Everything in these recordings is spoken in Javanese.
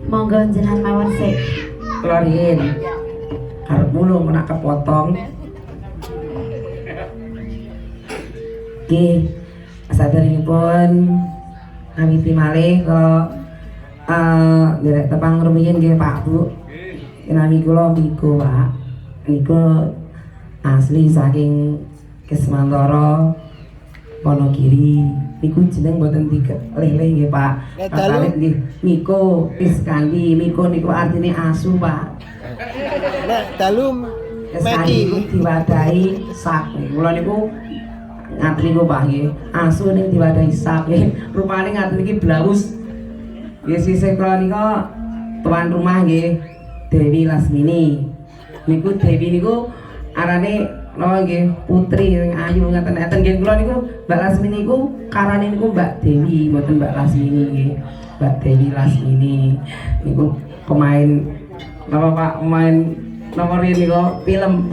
Monggo jenengan mawon sik. Klorin. Arep mulu menak kepotong. Nggih, saderengipun ngawiti malih kula nderek tepang rumiyin nggih Pak Bu. Nami kula Miko, Pak. Niku asli saking Kesmantoro Wonogiri. Niku jeneng mboten dikelih-lih nggih Pak. Kalih nggih Miko Iskandi. Miko niku artine asu, Pak. Nah, dalu Iskandi niku diwadahi sak. Kula niku ngatri niku Pak nggih. Asu ning diwadahi sak nggih. Rupane ngaten iki blaus. Nggih sisih kula nika tuan rumah nggih Dewi Lasmini. Niku Dewi niku arane napa nggih putri sing ayu ngaten-ngaten nggih kula niku Mbak Lasmini niku karane niku Mbak Dewi mboten Mbak Lasmini nggih. Mbak Dewi Lasmini niku pemain napa Pak pemain nomor ini kok film.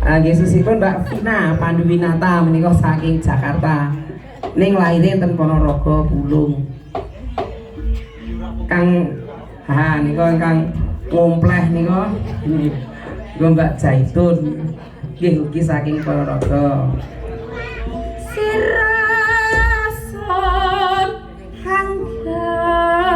Nggih susipun Mbak Vina Panduwinata menika saking Jakarta. Ning laire enten Ponorogo Bulung. Kang niku ingkang ngompleh niku Mbak Zaitun nggih ugi saking Ponorogo. Sirason hanggapan